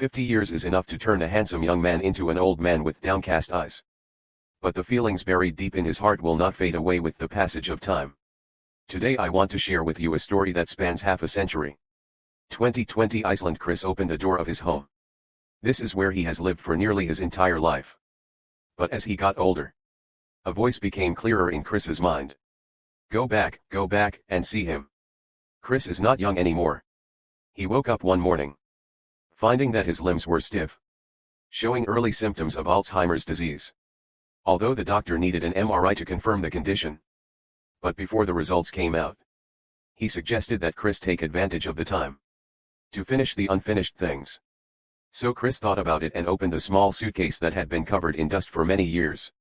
50 years is enough to turn a handsome young man into an old man with downcast eyes. But the feelings buried deep in his heart will not fade away with the passage of time. Today I want to share with you a story that spans half a century. 2020 Iceland. Chris opened the door of his home. This is where he has lived for nearly his entire life. But as he got older, a voice became clearer in Chris's mind. Go back, and see him. Chris is not young anymore. He woke up one morning, finding that his limbs were stiff, showing early symptoms of Alzheimer's disease. Although the doctor needed an MRI to confirm the condition. But before the results came out, he suggested that Chris take advantage of the time to finish the unfinished things. So Chris thought about it and opened the small suitcase that had been covered in dust for many years.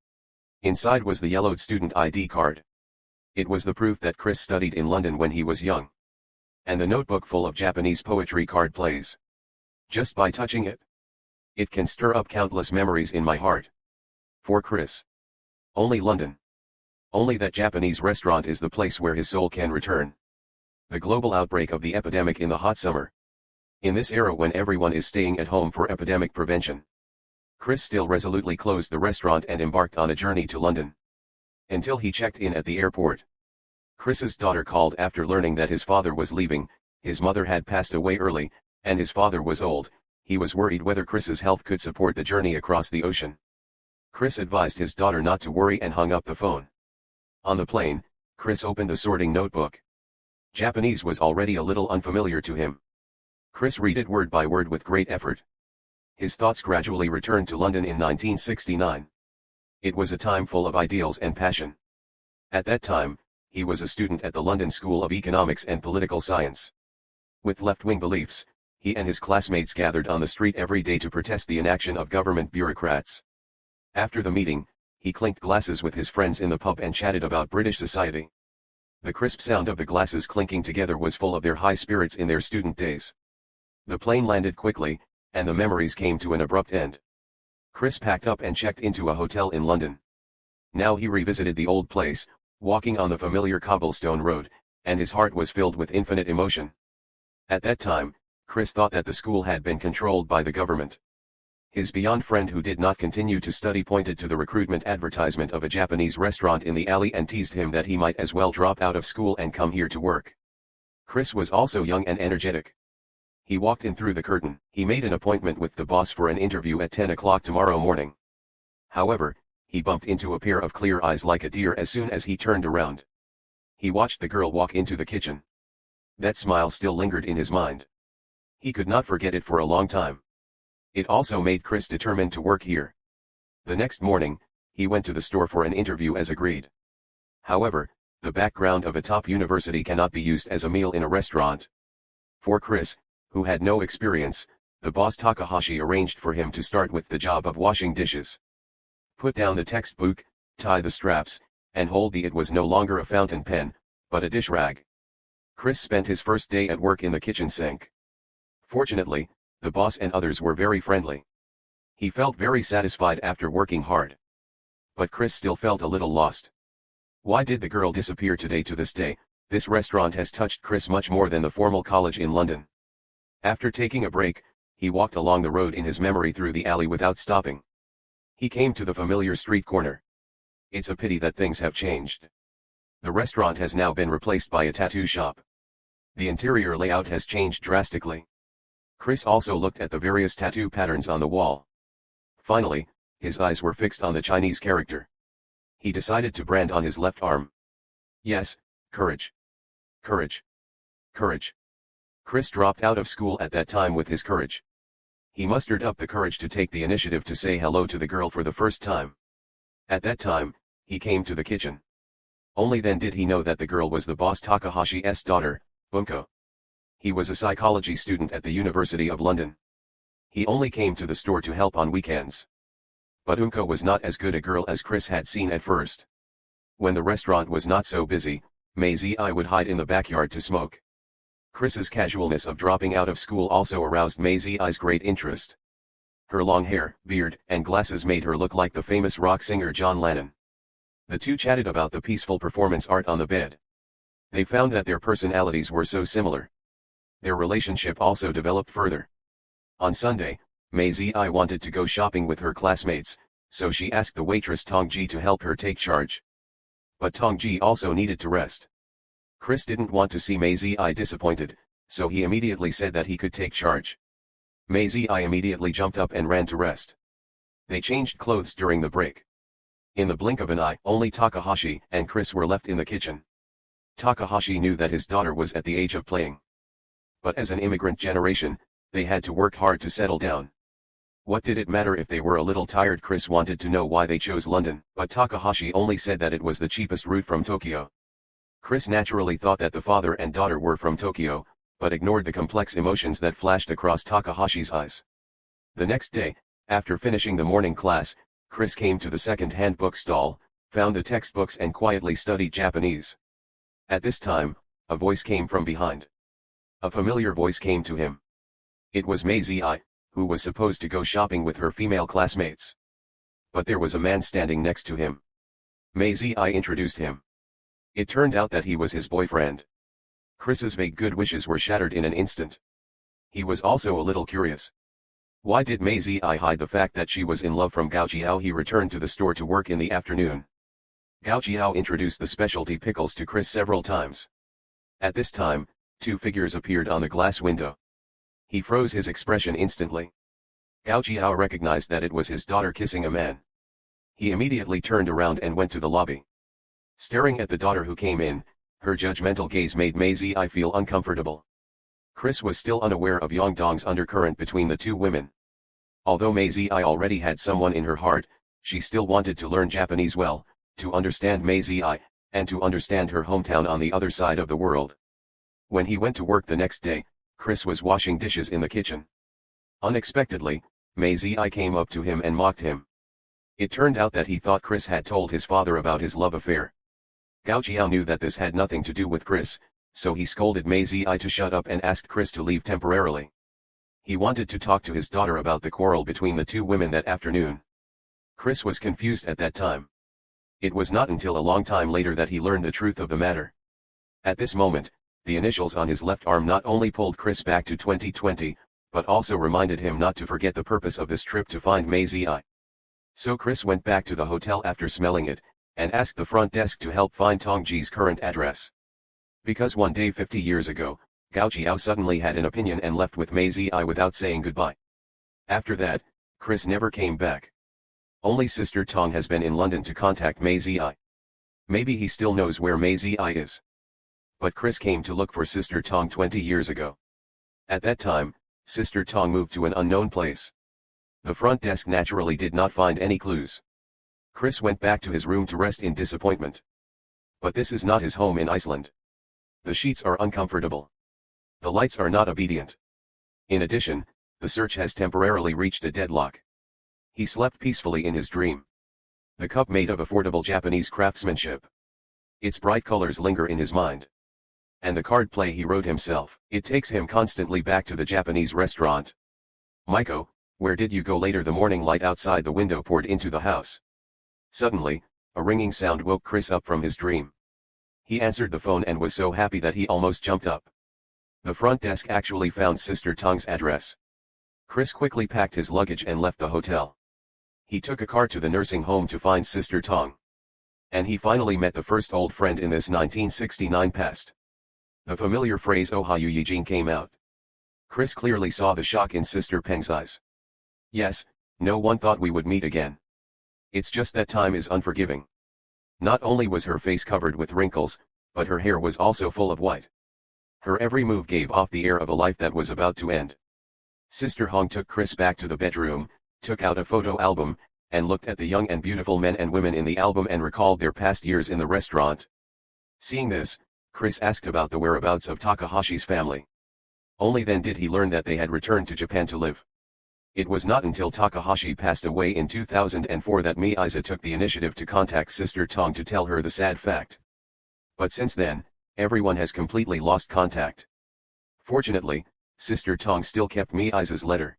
Inside was the yellowed student ID card. It was the proof that Chris studied in London when he was young. And the notebook full of Japanese poetry card plays. Just by touching it, it can stir up countless memories in my heart. For Chris, only London. Only that Japanese restaurant is the place where his soul can return. The global outbreak of the epidemic in the hot summer. In this era when everyone is staying at home for epidemic prevention, Chris still resolutely closed the restaurant and embarked on a journey to London. Until he checked in at the airport. Chris's daughter called after learning that his father was leaving. His mother had passed away early, and his father was old. He was worried whether Chris's health could support the journey across the ocean. Chris advised his daughter not to worry and hung up the phone. On the plane, Chris opened the sorting notebook. Japanese was already a little unfamiliar to him. Chris read it word by word with great effort. His thoughts gradually returned to London in 1969. It was a time full of ideals and passion. At that time, he was a student at the London School of Economics and Political Science. With left-wing beliefs, he and his classmates gathered on the street every day to protest the inaction of government bureaucrats. After the meeting, he clinked glasses with his friends in the pub and chatted about British society. The crisp sound of the glasses clinking together was full of their high spirits in their student days. The plane landed quickly, and the memories came to an abrupt end. Chris packed up and checked into a hotel in London. Now he revisited the old place, walking on the familiar cobblestone road, and his heart was filled with infinite emotion. At that time, Chris thought that the school had been controlled by the government. His beyond friend who did not continue to study pointed to the recruitment advertisement of a Japanese restaurant in the alley and teased him that he might as well drop out of school and come here to work. Chris was also young and energetic. He walked in through the curtain. He made an appointment with the boss for an interview at 10 o'clock tomorrow morning. However, he bumped into a pair of clear eyes like a deer as soon as he turned around. He watched the girl walk into the kitchen. That smile still lingered in his mind. He could not forget it for a long time. It also made Chris determined to work here. The next morning, he went to the store for an interview as agreed. However, the background of a top university cannot be used as a meal in a restaurant. For Chris, who had no experience, the boss Takahashi arranged for him to start with the job of washing dishes. Put down the textbook, tie the straps, and hold the. It was no longer a fountain pen, but a dish rag. Chris spent his first day at work in the kitchen sink. Fortunately, the boss and others were very friendly. He felt very satisfied after working hard. But Chris still felt a little lost. Why did the girl disappear today? To this day, this restaurant has touched Chris much more than the formal college in London. After taking a break, he walked along the road in his memory through the alley without stopping. He came to the familiar street corner. It's a pity that things have changed. The restaurant has now been replaced by a tattoo shop. The interior layout has changed drastically. Chris also looked at the various tattoo patterns on the wall. Finally, his eyes were fixed on the Chinese character. He decided to brand on his left arm. Yes, courage. Courage. Courage. Chris dropped out of school at that time with his courage. He mustered up the courage to take the initiative to say hello to the girl for the first time. At that time, he came to the kitchen. Only then did he know that the girl was the boss Takahashi's daughter, Miko. He was a psychology student at the University of London. He only came to the store to help on weekends. But Miko was not as good a girl as Chris had seen at first. When the restaurant was not so busy, Maisie would hide in the backyard to smoke. Chris's casualness of dropping out of school also aroused Maisie's great interest. Her long hair, beard, and glasses made her look like the famous rock singer John Lennon. The two chatted about the peaceful performance art on the bed. They found that their personalities were so similar. Their relationship also developed further. On Sunday, Mei Zi wanted to go shopping with her classmates, so she asked the waitress Tong Ji to help her take charge. But Tong Ji also needed to rest. Chris didn't want to see Mei Zi disappointed, so he immediately said that he could take charge. Mei Zi immediately jumped up and ran to rest. They changed clothes during the break. In the blink of an eye, only Takahashi and Chris were left in the kitchen. Takahashi knew that his daughter was at the age of playing. But as an immigrant generation, they had to work hard to settle down. What did it matter if they were a little tired? Chris wanted to know why they chose London, but Takahashi only said that it was the cheapest route from Tokyo. Chris naturally thought that the father and daughter were from Tokyo, but ignored the complex emotions that flashed across Takahashi's eyes. The next day, after finishing the morning class, Chris came to the second-hand bookstall, found the textbooks and quietly studied Japanese. At this time, a voice came from behind. A familiar voice came to him. It was Mei Zi, who was supposed to go shopping with her female classmates. But there was a man standing next to him. Mei Zi introduced him. It turned out that he was his boyfriend. Chris's vague good wishes were shattered in an instant. He was also a little curious. Why did Mei Zi hide the fact that she was in love from Gao Jiao? He returned to the store to work in the afternoon. Gao Jiao introduced the specialty pickles to Chris several times. At this time, two figures appeared on the glass window. He froze his expression instantly. Gao Jiao recognized that it was his daughter kissing a man. He immediately turned around and went to the lobby. Staring at the daughter who came in, her judgmental gaze made Mei Zi feel uncomfortable. Chris was still unaware of Yang Dong's undercurrent between the two women. Although Mei Zi already had someone in her heart, she still wanted to learn Japanese well, to understand Mei Zi, and to understand her hometown on the other side of the world. When he went to work the next day, Chris was washing dishes in the kitchen. Unexpectedly, Mei Zi came up to him and mocked him. It turned out that he thought Chris had told his father about his love affair. Gao Jiao knew that this had nothing to do with Chris, so he scolded Mei Zi to shut up and asked Chris to leave temporarily. He wanted to talk to his daughter about the quarrel between the two women that afternoon. Chris was confused at that time. It was not until a long time later that he learned the truth of the matter. At this moment, the initials on his left arm not only pulled Chris back to 2020, but also reminded him not to forget the purpose of this trip to find Mei Zi. So Chris went back to the hotel after smelling it, and asked the front desk to help find Tong Ji's current address. Because one day 50 years ago, Gao Jiao suddenly had an opinion and left with Mei Zi without saying goodbye. After that, Chris never came back. Only Sister Tong has been in London to contact Mei Zi. Maybe he still knows where Mei Zi is. But Chris came to look for Sister Tong 20 years ago. At that time, Sister Tong moved to an unknown place. The front desk naturally did not find any clues. Chris went back to his room to rest in disappointment. But this is not his home in Iceland. The sheets are uncomfortable. The lights are not obedient. In addition, the search has temporarily reached a deadlock. He slept peacefully in his dream. The cup made of affordable Japanese craftsmanship. Its bright colors linger in his mind. And the card play he wrote himself. It takes him constantly back to the Japanese restaurant. Miko, where did you go? Later the morning light outside the window poured into the house. Suddenly, a ringing sound woke Chris up from his dream. He answered the phone and was so happy that he almost jumped up. The front desk actually found Sister Tong's address. Chris quickly packed his luggage and left the hotel. He took a car to the nursing home to find Sister Tong. And he finally met the first old friend in this 1969 past. The familiar phrase Ohayu Yijin came out. Chris clearly saw the shock in Sister Peng's eyes. Yes, no one thought we would meet again. It's just that time is unforgiving. Not only was her face covered with wrinkles, but her hair was also full of white. Her every move gave off the air of a life that was about to end. Sister Hong took Chris back to the bedroom, took out a photo album, and looked at the young and beautiful men and women in the album and recalled their past years in the restaurant. Seeing this, Chris asked about the whereabouts of Takahashi's family. Only then did he learn that they had returned to Japan to live. It was not until Takahashi passed away in 2004 that Misa took the initiative to contact Sister Tong to tell her the sad fact. But since then, everyone has completely lost contact. Fortunately, Sister Tong still kept Misa's letter.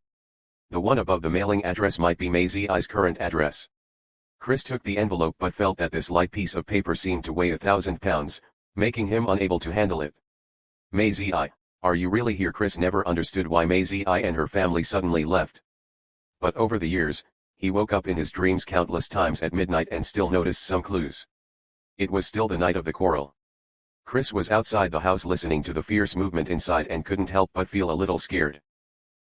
The one above the mailing address might be Mei Zi's current address. Chris took the envelope but felt that this light piece of paper seemed to weigh 1,000 pounds, making him unable to handle it. Mei Zi, are you really here? Chris never understood why Mei Zi and her family suddenly left. But over the years, he woke up in his dreams countless times at midnight and still noticed some clues. It was still the night of the quarrel. Chris was outside the house listening to the fierce movement inside and couldn't help but feel a little scared.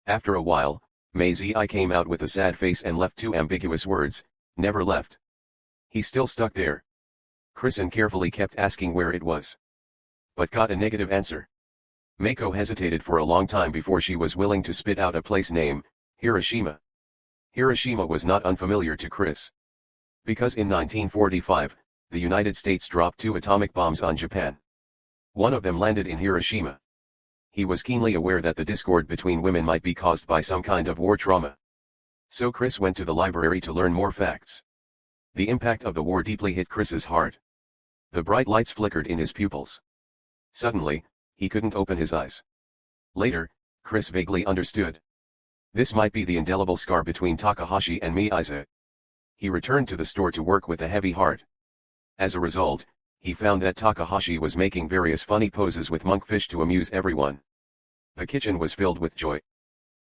After a while, Maisie came out with a sad face and left two ambiguous words, "Never left." He still stuck there. Chris carefully kept asking where it was, but got a negative answer. Miko hesitated for a long time before she was willing to spit out a place name, Hiroshima. Hiroshima was not unfamiliar to Chris, because in 1945, the United States dropped 2 atomic bombs on Japan. One of them landed in Hiroshima. He was keenly aware that the discord between women might be caused by some kind of war trauma. So Chris went to the library to learn more facts. The impact of the war deeply hit Chris's heart. The bright lights flickered in his pupils. Suddenly, he couldn't open his eyes. Later, Chris vaguely understood. This might be the indelible scar between Takahashi and Mise. He returned to the store to work with a heavy heart. As a result, he found that Takahashi was making various funny poses with monkfish to amuse everyone. The kitchen was filled with joy.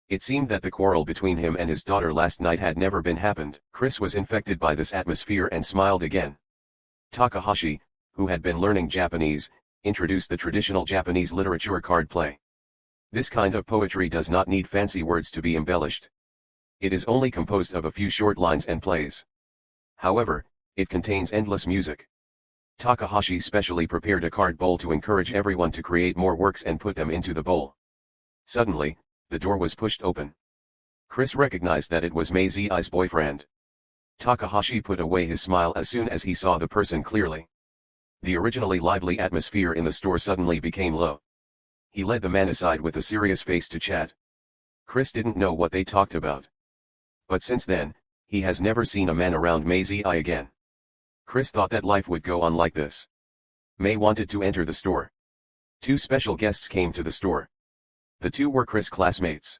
It seemed that the quarrel between him and his daughter last night had never been happened. Chris was infected by this atmosphere and smiled again. Takahashi, who had been learning Japanese, introduced the traditional Japanese literature card play. This kind of poetry does not need fancy words to be embellished. It is only composed of a few short lines and plays. However, it contains endless music. Takahashi specially prepared a card bowl to encourage everyone to create more works and put them into the bowl. Suddenly, the door was pushed open. Chris recognized that it was Maisie's boyfriend. Takahashi put away his smile as soon as he saw the person clearly. The originally lively atmosphere in the store suddenly became low. He led the man aside with a serious face to chat. Chris didn't know what they talked about. But since then, he has never seen a man around Maisie again. Chris thought that life would go on like this. May wanted to enter the store. 2 special guests came to the store. The 2 were Chris' classmates.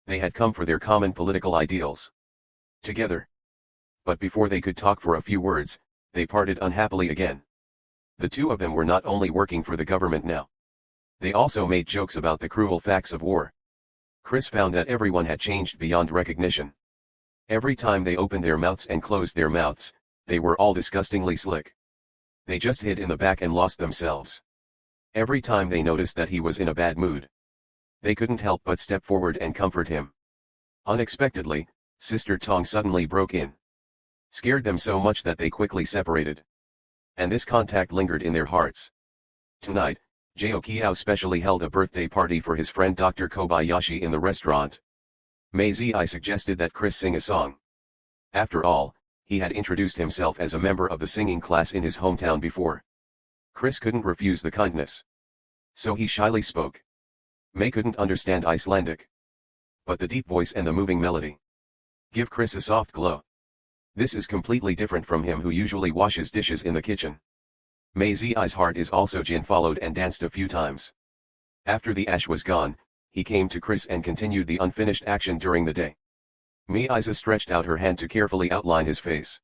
They had come for their common political ideals together. But before they could talk for a few words, they parted unhappily again. The 2 of them were not only working for the government now. They also made jokes about the cruel facts of war. Chris found that everyone had changed beyond recognition. Every time they opened their mouths and closed their mouths, they were all disgustingly slick. They just hid in the back and lost themselves. Every time they noticed that he was in a bad mood, they couldn't help but step forward and comfort him. Unexpectedly, Sister Tong suddenly broke in. Scared them so much that they quickly separated. And this contact lingered in their hearts. Tonight, Jao Kiao specially held a birthday party for his friend Dr. Kobayashi in the restaurant. Maisie suggested that Chris sing a song. After all, he had introduced himself as a member of the singing class in his hometown before. Chris couldn't refuse the kindness. So he shyly spoke. May couldn't understand Icelandic, but the deep voice and the moving melody give Chris a soft glow. This is completely different from him who usually washes dishes in the kitchen. Maisie's heart is also Jin followed and danced a few times. After the ash was gone, he came to Chris and continued the unfinished action during the day. Miisa stretched out her hand to carefully outline his face.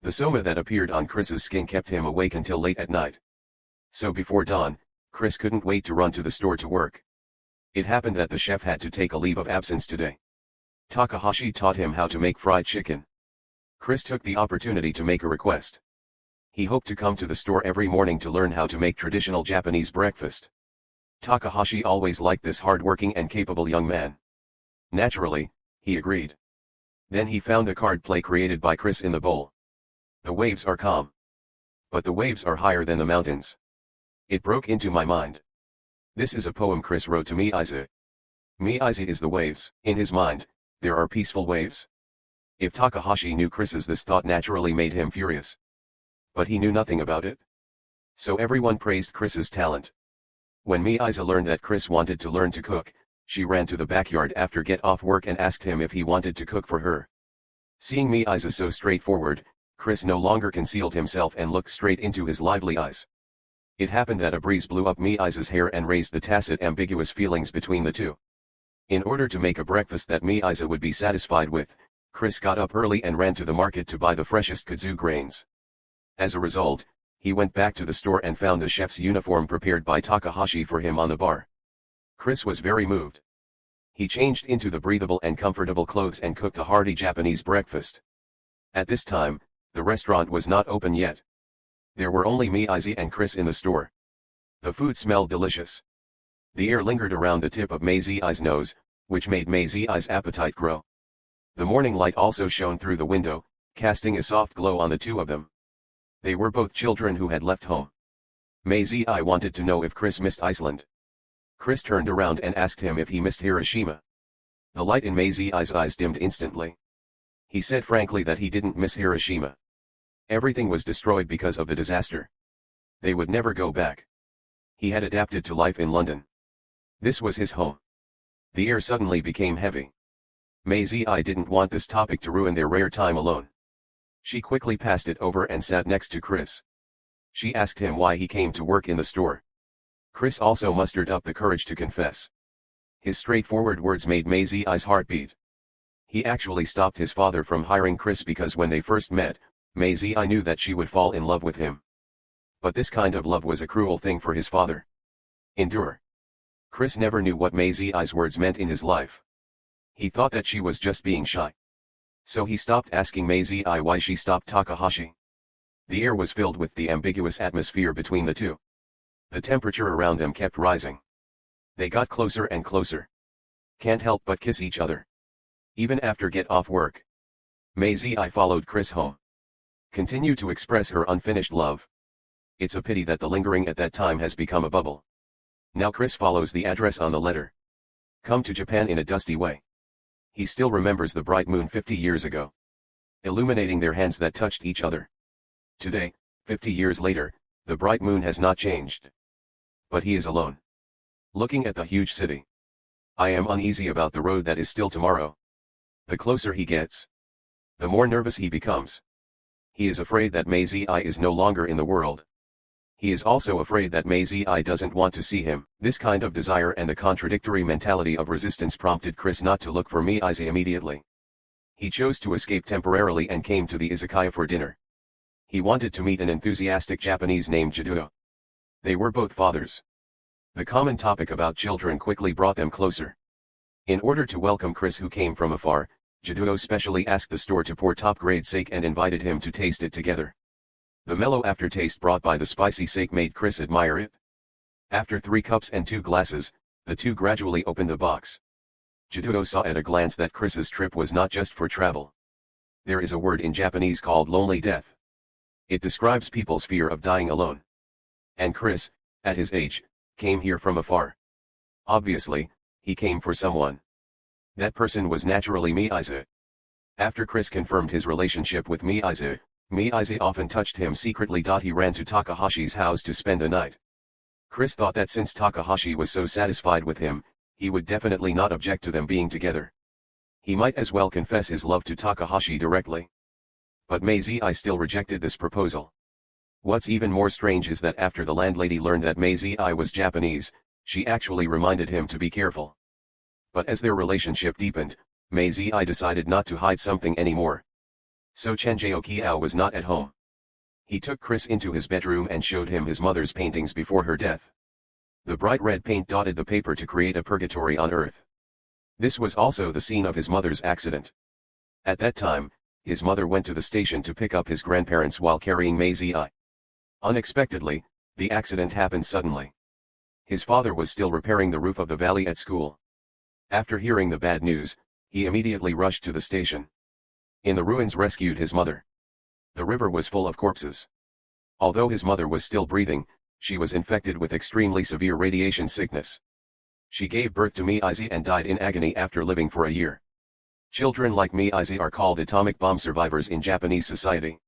The soma that appeared on Chris's skin kept him awake until late at night. So before dawn, Chris couldn't wait to run to the store to work. It happened that the chef had to take a leave of absence today. Takahashi taught him how to make fried chicken. Chris took the opportunity to make a request. He hoped to come to the store every morning to learn how to make traditional Japanese breakfast. Takahashi always liked this hard-working and capable young man. Naturally, he agreed. Then he found the card play created by Chris in the bowl. The waves are calm, but the waves are higher than the mountains. It broke into my mind. This is a poem Chris wrote to Miisa. Miisa is the waves. In his mind, there are peaceful waves. If Takahashi knew Chris's, this thought naturally made him furious. But he knew nothing about it. So everyone praised Chris's talent. When Miisa learned that Chris wanted to learn to cook, she ran to the backyard after get off work and asked him if he wanted to cook for her. Seeing Miisa so straightforward, Chris no longer concealed himself and looked straight into his lively eyes. It happened that a breeze blew up Miisa's hair and raised the tacit ambiguous feelings between the two. In order to make a breakfast that Miisa would be satisfied with, Chris got up early and ran to the market to buy the freshest kudzu grains. As a result, he went back to the store and found the chef's uniform prepared by Takahashi for him on the bar. Chris was very moved. He changed into the breathable and comfortable clothes and cooked a hearty Japanese breakfast. At this time, the restaurant was not open yet. There were only me, Izzy and Chris in the store. The food smelled delicious. The air lingered around the tip of Maisie's nose, which made Maisie's appetite grow. The morning light also shone through the window, casting a soft glow on the two of them. They were both children who had left home. Maisie wanted to know if Chris missed Iceland. Chris turned around and asked him if he missed Hiroshima. The light in Maisie's eyes dimmed instantly. He said frankly that he didn't miss Hiroshima. Everything was destroyed because of the disaster. They would never go back. He had adapted to life in London. This was his home. The air suddenly became heavy. Maisie didn't want this topic to ruin their rare time alone. She quickly passed it over and sat next to Chris. She asked him why he came to work in the store. Chris also mustered up the courage to confess. His straightforward words made Maisie's heart beat. He actually stopped his father from hiring Chris because when they first met, Maisie knew that she would fall in love with him. But this kind of love was a cruel thing for his father. Endure. Chris never knew what Maisie's words meant in his life. He thought that she was just being shy. So he stopped asking Maisie why she stopped Takahashi. The air was filled with the ambiguous atmosphere between the two. The temperature around them kept rising. They got closer and closer. Can't help but kiss each other. Even after get off work. Maisie followed Chris home. Continue to express her unfinished love. It's a pity that the lingering at that time has become a bubble. Now Chris follows the address on the letter. Come to Japan in a dusty way. He still remembers the bright moon 50 years ago. Illuminating their hands that touched each other. Today, 50 years later, the bright moon has not changed. But he is alone. Looking at the huge city. I am uneasy about the road that is still tomorrow. The closer he gets, the more nervous he becomes. He is afraid that Maisie is no longer in the world. He is also afraid that Maisie doesn't want to see him. This kind of desire and the contradictory mentality of resistance prompted Chris not to look for Maisie immediately. He chose to escape temporarily and came to the izakaya for dinner. He wanted to meet an enthusiastic Japanese named Jidoo. They were both fathers. The common topic about children quickly brought them closer. In order to welcome Chris, who came from afar, Jidoo specially asked the store to pour top-grade sake and invited him to taste it together. The mellow aftertaste brought by the spicy sake made Chris admire it. After 3 cups and 2 glasses, the two gradually opened the box. Jidoo saw at a glance that Chris's trip was not just for travel. There is a word in Japanese called lonely death. It describes people's fear of dying alone. And Chris, at his age, came here from afar. Obviously, he came for someone. That person was naturally Maisie. After Chris confirmed his relationship with Maisie, Maisie often touched him secretly. He ran to Takahashi's house to spend the night. Chris thought that since Takahashi was so satisfied with him, he would definitely not object to them being together. He might as well confess his love to Takahashi directly. But Maisie still rejected this proposal. What's even more strange is that after the landlady learned that Maisie was Japanese, she actually reminded him to be careful. But as their relationship deepened, Maisie decided not to hide something anymore. So Chenjaokiao was not at home. He took Chris into his bedroom and showed him his mother's paintings before her death. The bright red paint dotted the paper to create a purgatory on earth. This was also the scene of his mother's accident. At that time, his mother went to the station to pick up his grandparents while carrying Maisie. Unexpectedly, the accident happened suddenly. His father was still repairing the roof of the valley at school. After hearing the bad news, he immediately rushed to the station. In the ruins rescued his mother. The river was full of corpses. Although his mother was still breathing, she was infected with extremely severe radiation sickness. She gave birth to Maisie and died in agony after living for a year. Children like Maisie are called atomic bomb survivors in Japanese society.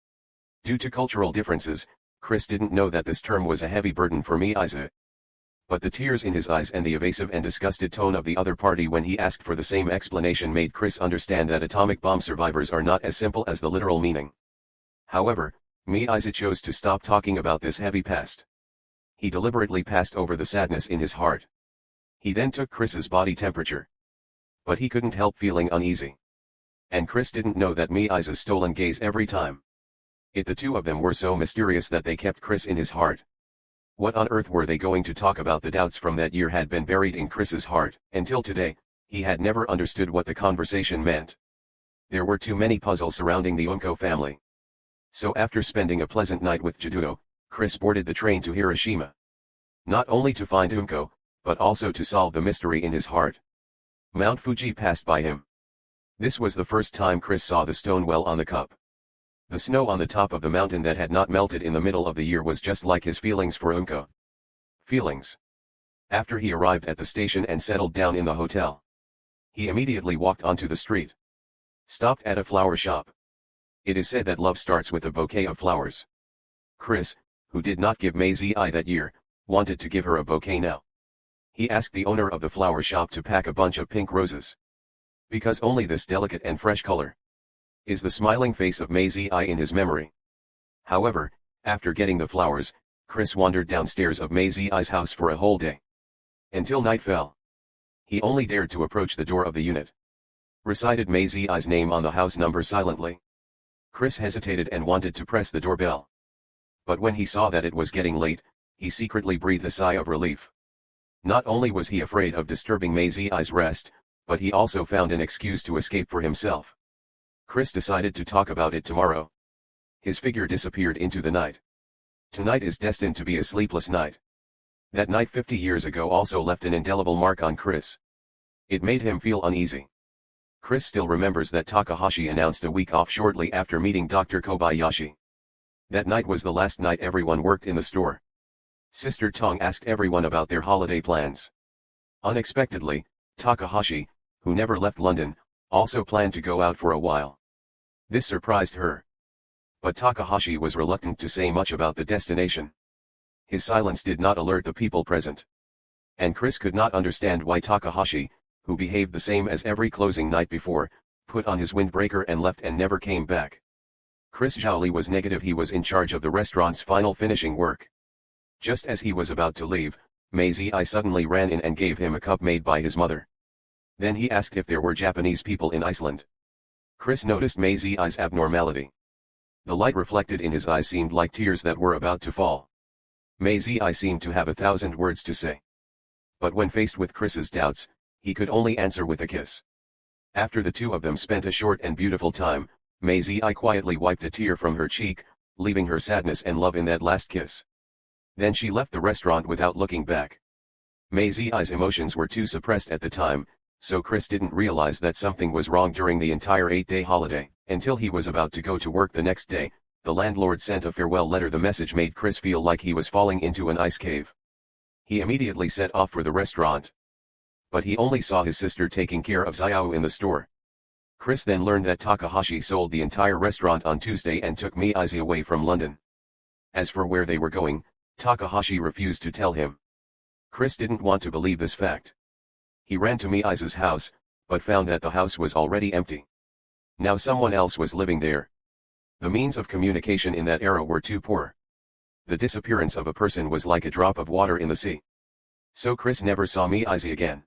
Due to cultural differences, Chris didn't know that this term was a heavy burden for Maisie. But the tears in his eyes and the evasive and disgusted tone of the other party when he asked for the same explanation made Chris understand that atomic bomb survivors are not as simple as the literal meaning. However, Maisie chose to stop talking about this heavy past. He deliberately passed over the sadness in his heart. He then took Chris's body temperature. But he couldn't help feeling uneasy. And Chris didn't know that Maisie's stolen gaze every time. The two of them were so mysterious that they kept Chris in his heart. What on earth were they going to talk about? The doubts from that year had been buried in Chris's heart. Until today, He had never understood what the conversation meant. There were too many puzzles surrounding the Unko family. So after spending a pleasant night with Judo, Chris boarded the train to Hiroshima. Not only to find Unko, but also to solve the mystery in his heart. Mount Fuji passed by him. This was the first time Chris saw the stone well on the cup. The snow on the top of the mountain that had not melted in the middle of the year was just like his feelings for Unko. Feelings. After he arrived at the station and settled down in the hotel, he immediately walked onto the street. Stopped at a flower shop. It is said that love starts with a bouquet of flowers. Chris, who did not give Maisie that year, wanted to give her a bouquet now. He asked the owner of the flower shop to pack a bunch of pink roses. Because only this delicate and fresh color is the smiling face of Maisie in his memory. However, after getting the flowers, Chris wandered downstairs of Maisie's house for a whole day. Until night fell. He only dared to approach the door of the unit. Recited Maisie's name on the house number silently. Chris hesitated and wanted to press the doorbell. But when he saw that it was getting late, he secretly breathed a sigh of relief. Not only was he afraid of disturbing Maisie's rest, but he also found an excuse to escape for himself. Chris decided to talk about it tomorrow. His figure disappeared into the night. Tonight is destined to be a sleepless night. That night 50 years ago also left an indelible mark on Chris. It made him feel uneasy. Chris still remembers that Takahashi announced a week off shortly after meeting Dr. Kobayashi. That night was the last night everyone worked in the store. Sister Tong asked everyone about their holiday plans. Unexpectedly, Takahashi, who never left London, also planned to go out for a while. This surprised her. But Takahashi was reluctant to say much about the destination. His silence did not alert the people present. And Chris could not understand why Takahashi, who behaved the same as every closing night before, put on his windbreaker and left and never came back. Chris Zhaoli was negative he was in charge of the restaurant's final finishing work. Just as he was about to leave, Maisie suddenly ran in and gave him a cup made by his mother. Then he asked if there were Japanese people in Iceland. Chris noticed Maisie's abnormality. The light reflected in his eyes seemed like tears that were about to fall. Maisie seemed to have 1,000 words to say. But when faced with Chris's doubts, he could only answer with a kiss. After the two of them spent a short and beautiful time, Maisie quietly wiped a tear from her cheek, leaving her sadness and love in that last kiss. Then she left the restaurant without looking back. Maisie's emotions were too suppressed at the time, so Chris didn't realize that something was wrong during the entire 8-day holiday. Until he was about to go to work the next day, the landlord sent a farewell letter. The message made Chris feel like he was falling into an ice cave. He immediately set off for the restaurant. But he only saw his sister taking care of Xiao in the store. Chris then learned that Takahashi sold the entire restaurant on Tuesday and took Maisie away from London. As for where they were going, Takahashi refused to tell him. Chris didn't want to believe this fact. He ran to Maisie's house, but found that the house was already empty. Now someone else was living there. The means of communication in that era were too poor. The disappearance of a person was like a drop of water in the sea. So Chris never saw Maisie again.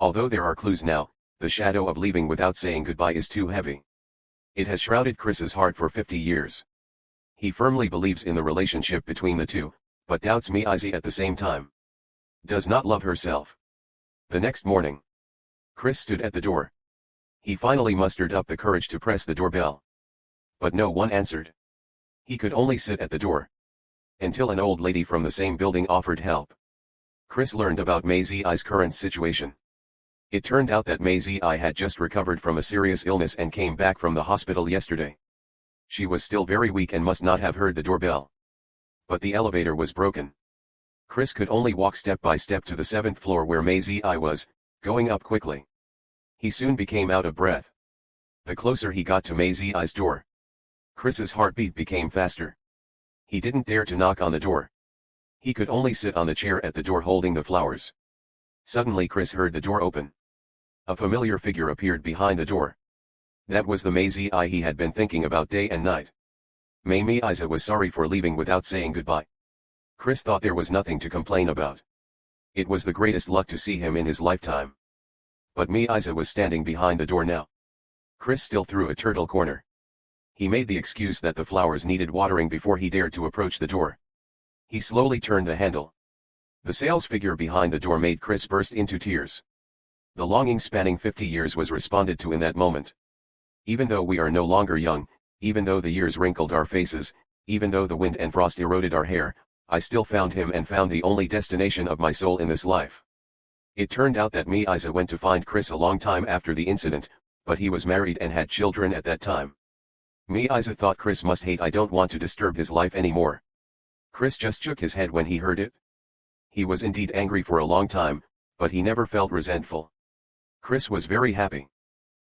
Although there are clues now, the shadow of leaving without saying goodbye is too heavy. It has shrouded Chris's heart for 50 years. He firmly believes in the relationship between the two, but doubts Maisie at the same time. Does not love herself. The next morning, Chris stood at the door. He finally mustered up the courage to press the doorbell. But no one answered. He could only sit at the door. Until an old lady from the same building offered help. Chris learned about Maisie's current situation. It turned out that Maisie had just recovered from a serious illness and came back from the hospital yesterday. She was still very weak and must not have heard the doorbell. But the elevator was broken. Chris could only walk step by step to the 7th floor where Maisie was, going up quickly. He soon became out of breath. The closer he got to Maisie's door, Chris's heartbeat became faster. He didn't dare to knock on the door. He could only sit on the chair at the door holding the flowers. Suddenly Chris heard the door open. A familiar figure appeared behind the door. That was the Maisie he had been thinking about day and night. Maisie was sorry for leaving without saying goodbye. Chris thought there was nothing to complain about. It was the greatest luck to see him in his lifetime. But Maisie was standing behind the door now. Chris still threw a turtle corner. He made the excuse that the flowers needed watering before he dared to approach the door. He slowly turned the handle. The sales figure behind the door made Chris burst into tears. The longing spanning 50 years was responded to in that moment. Even though we are no longer young, even though the years wrinkled our faces, even though the wind and frost eroded our hair, I still found him and found the only destination of my soul in this life. It turned out that Isa went to find Chris a long time after the incident, but he was married and had children at that time. Isa thought Chris must hate I don't want to disturb his life anymore. Chris just shook his head when he heard it. He was indeed angry for a long time, but he never felt resentful. Chris was very happy.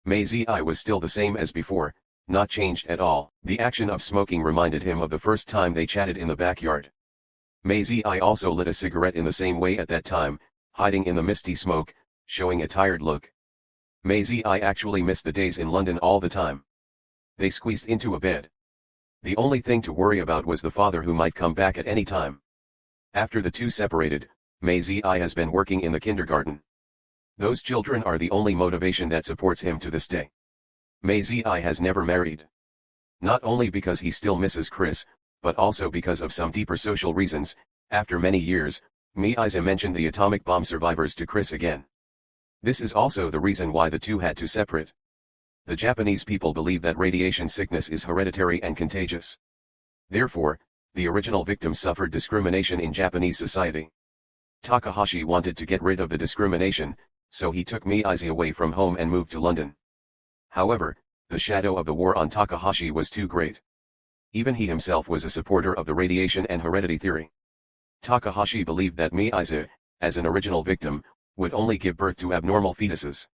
I was still the same as before, not changed at all. The action of smoking reminded him of the first time they chatted in the backyard. I also lit a cigarette in the same way at that time, hiding in the misty smoke, showing a tired look. I actually missed the days in London all the time. They squeezed into a bed. The only thing to worry about was the father who might come back at any time. After the two separated, I has been working in the kindergarten. Those children are the only motivation that supports him to this day. I has never married. Not only because he still misses Chris, but also because of some deeper social reasons. After many years, Isa mentioned the atomic bomb survivors to Chris again. This is also the reason why the two had to separate. The Japanese people believe that radiation sickness is hereditary and contagious. Therefore, the original victims suffered discrimination in Japanese society. Takahashi wanted to get rid of the discrimination, so he took Isa away from home and moved to London. However, the shadow of the war on Takahashi was too great. Even he himself was a supporter of the radiation and heredity theory. Takahashi believed that Isa, as an original victim, would only give birth to abnormal fetuses.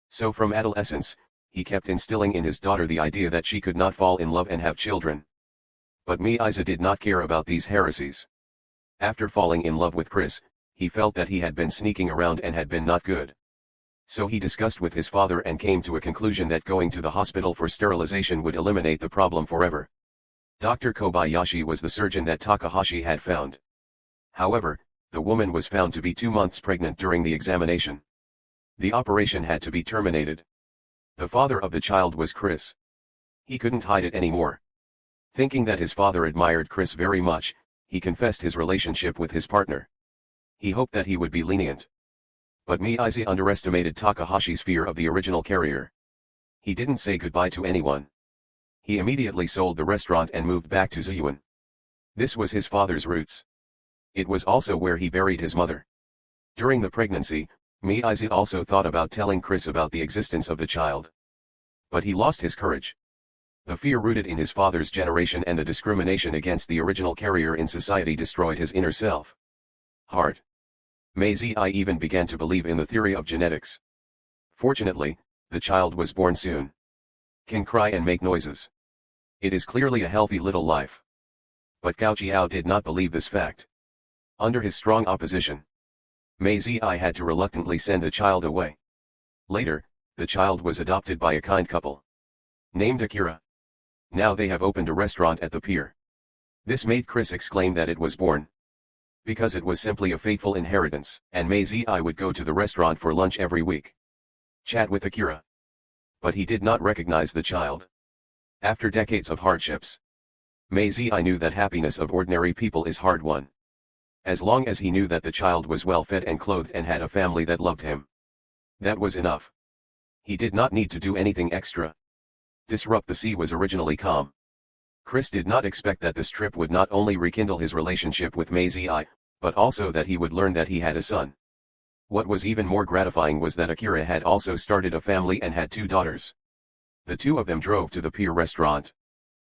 So from adolescence, he kept instilling in his daughter the idea that she could not fall in love and have children. But Isa did not care about these heresies. After falling in love with Chris, he felt that he had been sneaking around and had been not good. So he discussed with his father and came to a conclusion that going to the hospital for sterilization would eliminate the problem forever. Dr. Kobayashi was the surgeon that Takahashi had found. However, the woman was found to be 2 months pregnant during the examination. The operation had to be terminated. The father of the child was Chris. He couldn't hide it anymore. Thinking that his father admired Chris very much, he confessed his relationship with his partner. He hoped that he would be lenient. But Isa underestimated Takahashi's fear of the original carrier. He didn't say goodbye to anyone. He immediately sold the restaurant and moved back to Zuyuan. This was his father's roots. It was also where he buried his mother. During the pregnancy, Isa also thought about telling Chris about the existence of the child. But he lost his courage. The fear rooted in his father's generation and the discrimination against the original carrier in society destroyed his inner self. Heart. I even began to believe in the theory of genetics. Fortunately, the child was born soon. Can cry and make noises. It is clearly a healthy little life. But Gao Jiao did not believe this fact. Under his strong opposition, I had to reluctantly send the child away. Later, the child was adopted by a kind couple named Akira. Now they have opened a restaurant at the pier. This made Chris exclaim that it was born. Because it was simply a fateful inheritance, and I would go to the restaurant for lunch every week. Chat with Akira. But he did not recognize the child. After decades of hardships, I knew that happiness of ordinary people is hard won. As long as he knew that the child was well fed and clothed and had a family that loved him, that was enough. He did not need to do anything extra. Disrupt the Sea was originally calm. Chris did not expect that this trip would not only rekindle his relationship with I, but also that he would learn that he had a son. What was even more gratifying was that Akira had also started a family and had 2 daughters. The 2 of them drove to the pier restaurant.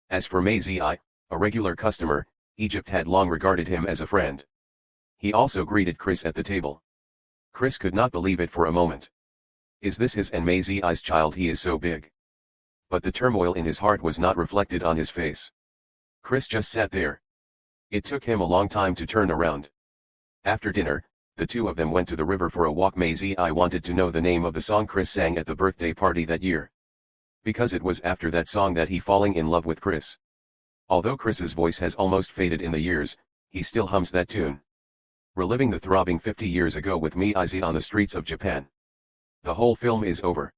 As for I, a regular customer, Egypt had long regarded him as a friend. He also greeted Chris at the table. Chris could not believe it for a moment. Is this his and I's child? He is so big. But the turmoil in his heart was not reflected on his face. Chris just sat there. It took him a long time to turn around. After dinner, the 2 of them went to the river for a walk. I wanted to know the name of the song Chris sang at the birthday party that year. Because it was after that song that he falling in love with Chris. Although Chris's voice has almost faded in the years, he still hums that tune. Reliving the throbbing 50 years ago with Isa on the streets of Japan. The whole film is over.